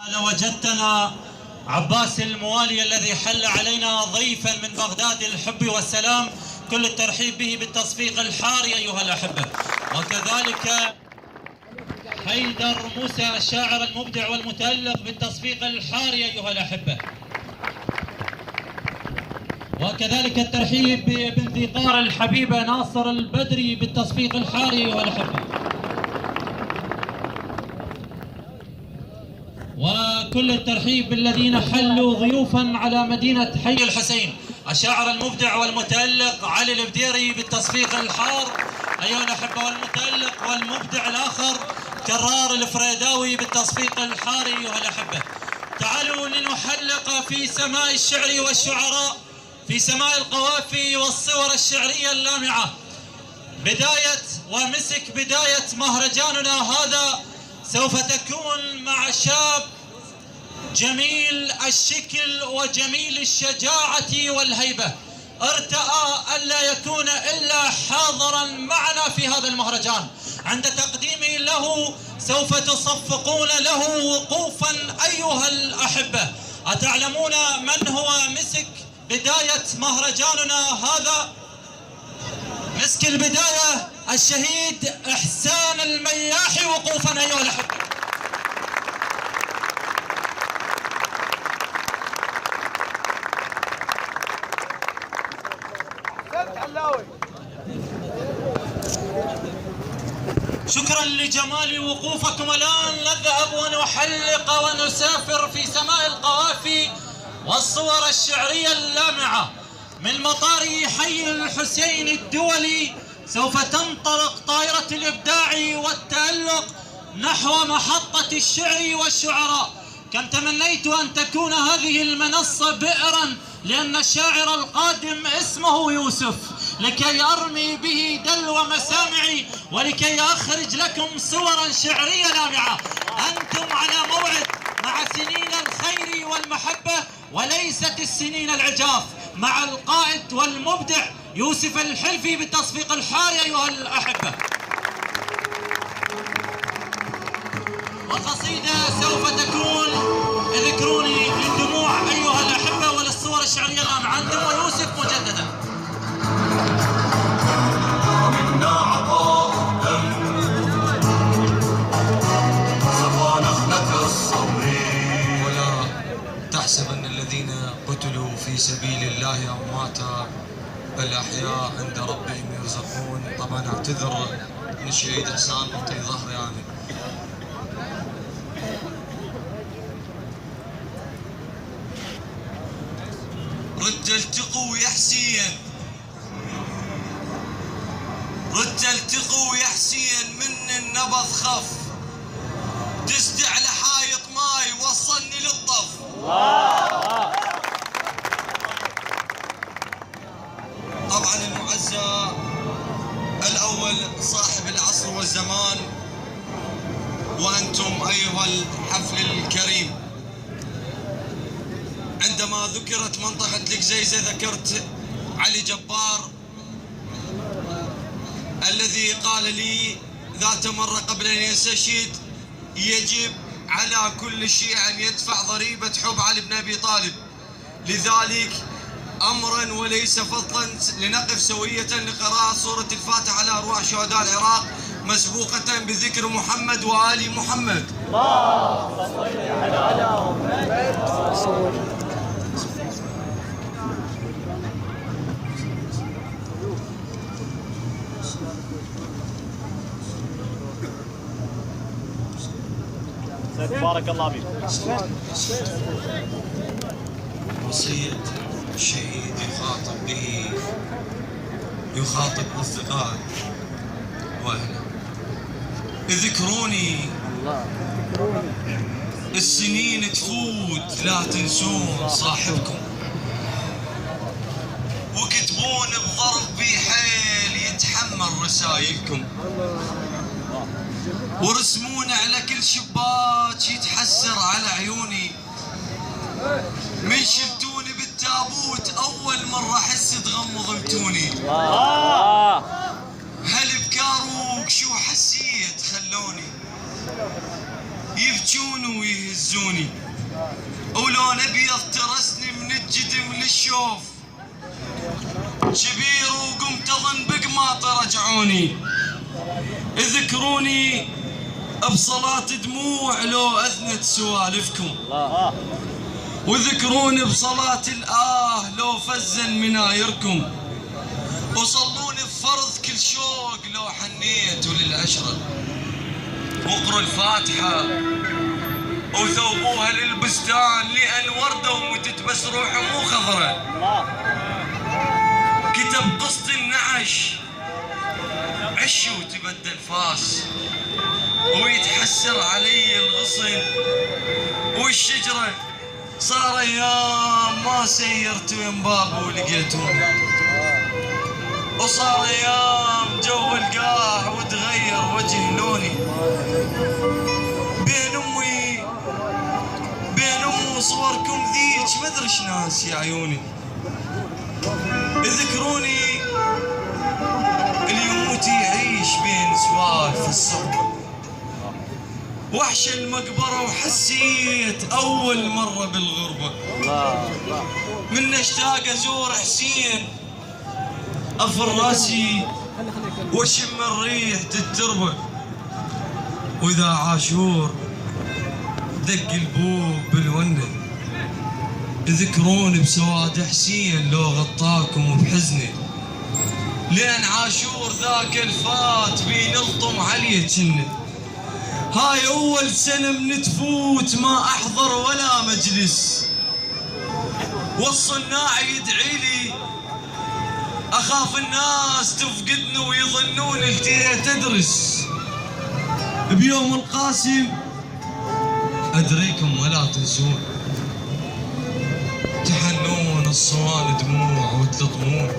لوجدتنا عباس الموالي الذي حل علينا ضيفا من بغداد الحب والسلام، كل الترحيب به بالتصفيق الحاري أيها الأحبة. وكذلك حيدر موسى الشاعر المبدع والمتألق بالتصفيق الحاري أيها الأحبة. وكذلك الترحيب بابن ذي قار الحبيبة ناصر البدري بالتصفيق الحاري أيها الأحبة. وكل الترحيب بالذين حلوا ضيوفا على مدينة حي الحسين، الشاعر المبدع والمتألق علي البديري بالتصفيق الحار أيها الأحبة، والمتألق والمبدع الآخر كرار الفريداوي بالتصفيق الحاري أيها الأحبة. تعالوا لنحلق في سماء الشعر والشعراء، في سماء القوافي والصور الشعرية اللامعة. بداية ومسك بداية مهرجاننا هذا سوف تكون مع شاب جميل الشكل وجميل الشجاعة والهيبة، ارتأى ألا يكون إلا حاضرا معنا في هذا المهرجان. عند تقديمي له سوف تصفقون له وقوفا أيها الأحبة. أتعلمون من هو مسك بداية مهرجاننا هذا؟ مسك البداية الشهيد إحسان المياحي وقوفا أيها الأحبة. شكرا لجمال وقوفكم. الآن نذهب ونحلق ونسافر في سماء القوافي والصور الشعرية اللامعة. من مطار حي الحسين الدولي سوف تنطلق طائرة الإبداع والتألق نحو محطة الشعر والشعراء. كم تمنيت أن تكون هذه المنصة بئرا، لأن الشاعر القادم اسمه يوسف، لكي أرمي به دلو مسامعي ولكي أخرج لكم صورا شعرية لامعة. أنتم على موعد مع سنين الخير والمحبة وليست السنين العجاف، مع القائد والمبدع يوسف الحلفي بالتصفيق الحاري أيها الأحبة. وقصيدة سوف تكون اذكروني للدموع أيها الأحبة وللصور الشعرية اللامعة. أنتم ويوسف مجددا. ولا تحسبن الذين قتلوا في سبيل الله أمواتا بل أحياء عند ربهم يرزقون. طبعا أعتذر من الشهيد إحسان منطي ظهري يعني. رجل تقو يا حسين، رجل تقو يا حسين، من النبض خف، دست على حايط ماي وصلني للطف. طبعا المعزى الأول صاحب العصر والزمان، وأنتم أيها الحفل الكريم. عندما ذكرت منطقة القزيزة ذكرت علي جبار الذي قال لي ذات مرة قبل أن يستشهد: يجب على كل شيء أن يدفع ضريبة حب علي بن أبي طالب، لذلك أمرا وليس فضلا لنقف سوية لقراءة سورة الفاتحة على أرواح شهداء العراق مسبوقة بذكر محمد وآل محمد. بارك الله فيك. وصية الشهيد يخاطب أصدقائه وأهله: اذكروني، السنين تفوت لا تنسون صاحبكم، وكتبون بظرف بحيل يتحمل رسايلكم، ورسمون على كل شباك يتحسر على عيوني، من شلتوني بالتابوت أول مرة أحس تغمضتوني. هل بكاروك شو حسيت خلوني يبجون ويهزوني، ولون ابيض ترسني من الجدم للشوف، شبير وقمت اظن بقماطه رجعوني، اذكروني بصلاة دموع لو اذنت سوالفكم، وذكروني بصلاة الآه لو فزن منايركم، وصلوني بفرض كل شوق لو حنيتوا للعشرة، واقروا الفاتحة وثوبوها للبستان لأن وردة ومتت بس روحه مو خضرة، كتب قسط النعش عش وتبدل فاس، ويتحسر علي الغصن والشجرة، صار ايام ما سيرت وين بابه ولقيتوني، وصار ايام جو القاع وتغير وجه لوني، بين امي وصوركم ذيك مدري شناس يا عيوني، اذكروني اللي يموت يعيش بين سوالف الصحبة، وحش المقبرة وحسيت أول مرة بالغربة، من اشتاق أزور حسين أفر راسي واشم الريح التربة، وإذا عاشور دق البوب بالونة، اذكروني بسواد حسين لو غطاكم بحزني، لأن عاشور ذاك الفات بينلطم عليه جنة، هاي أول سنة من تفوت ما أحضر ولا مجلس، والصناع يدعي لي أخاف الناس تفقدني ويظنون التهيت أدرس، بيوم القاسم أدريكم ولا تنسون، تحنون الصوان دموع وتلطمون،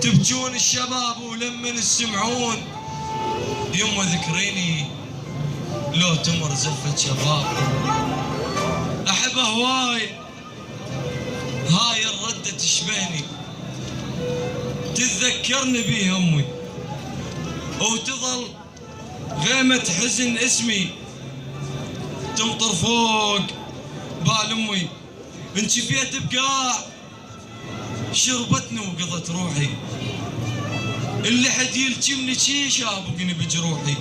تبجون الشباب ولما تسمعون يما ذكريني لو تمر زفة شباب، أحبه هواي هاي الردة تشبهني، تتذكرني بيه أمي، وتظل غيمة حزن اسمي تمطر فوق بال أمي، انشفيت بقاع شربتني وقضت روحي، اللي حد يلجمني شي شابقني بجروحي،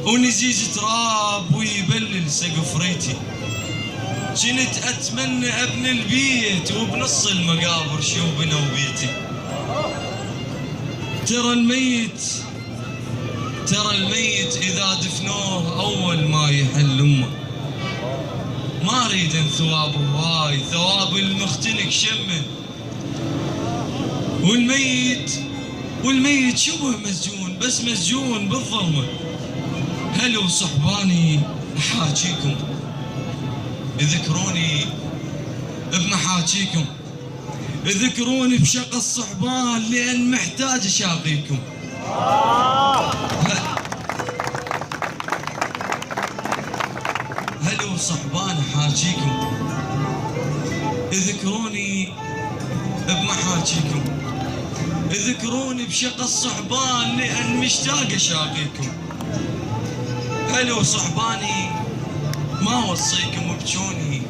ونزيز تراب ويبلل سقف ريتي، جنت اتمنى ابني البيت وبنص المقابر شو بنوا بيتي، ترى الميت اذا دفنوه اول ما يحل امه، ما اريد ان ثوابه هواي ثواب المختنق شمه، والميت شبه مسجون بس مسجون بالظلمة، هلو صحباني احاجيكم، اذكروني بمحاجيكم، اذكروني بشق الصحبان لان محتاج اشاقيكم، هلو صحبان احاجيكم، اذكروني بمحاجيكم، اذكروني بشق الصحبان لأن مشتاق أشاقيكم، هلو صحباني ما وصيكم بجوني،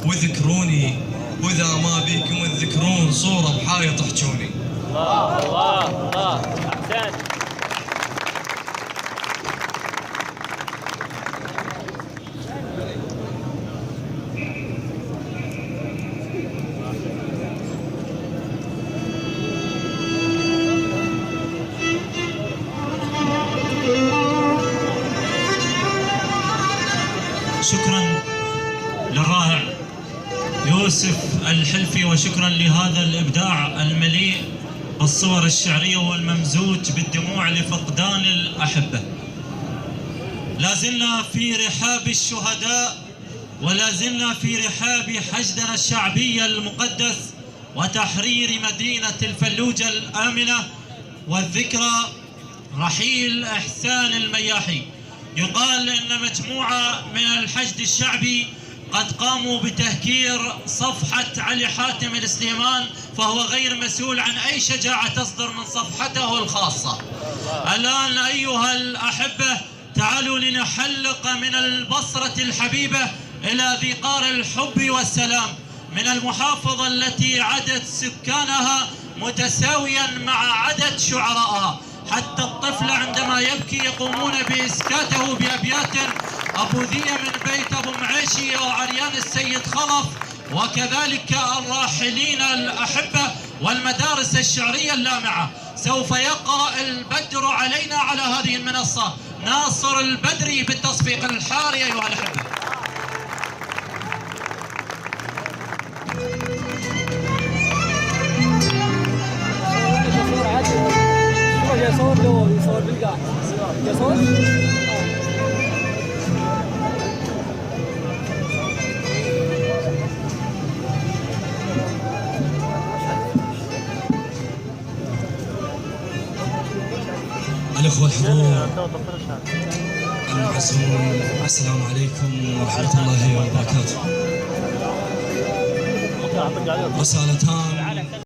واذكروني وإذا ما بيكم تذكرون صورة بحايط احجوني. الله الله الله أحسن. شكرا للرائع يوسف الحلفي، وشكرا لهذا الإبداع المليء بالصور الشعرية والممزوج بالدموع لفقدان الأحبة. لازلنا في رحاب الشهداء، ولازلنا في رحاب حشدنا الشعبي المقدس وتحرير مدينة الفلوجة الآمنة، والذكرى رحيل إحسان المياحي. يقال إن مجموعة من الحشد الشعبي قد قاموا بتهكير صفحة علي حاتم السليمان، فهو غير مسؤول عن أي شجاعة تصدر من صفحته الخاصة. الآن أيها الأحبة تعالوا لنحلق من البصرة الحبيبة إلى ذي قار الحب والسلام، من المحافظة التي عدد سكانها متساويا مع عدد شعرائها، حتى الطفل عندما يبكي يقومون بإسكاته بأبيات أبو ذية من بيت أبو معيشي وعريان السيد خلف، وكذلك الراحلين الأحبة والمدارس الشعرية اللامعة. سوف يقرأ البدر علينا على هذه المنصة، ناصر البدري بالتصفيق الحار أيها الأحبة. يصور له يصور بالقاع يصور الأخوة الحضور المعزون، السلام عليكم ورحمة الله وبركاته. رسالتان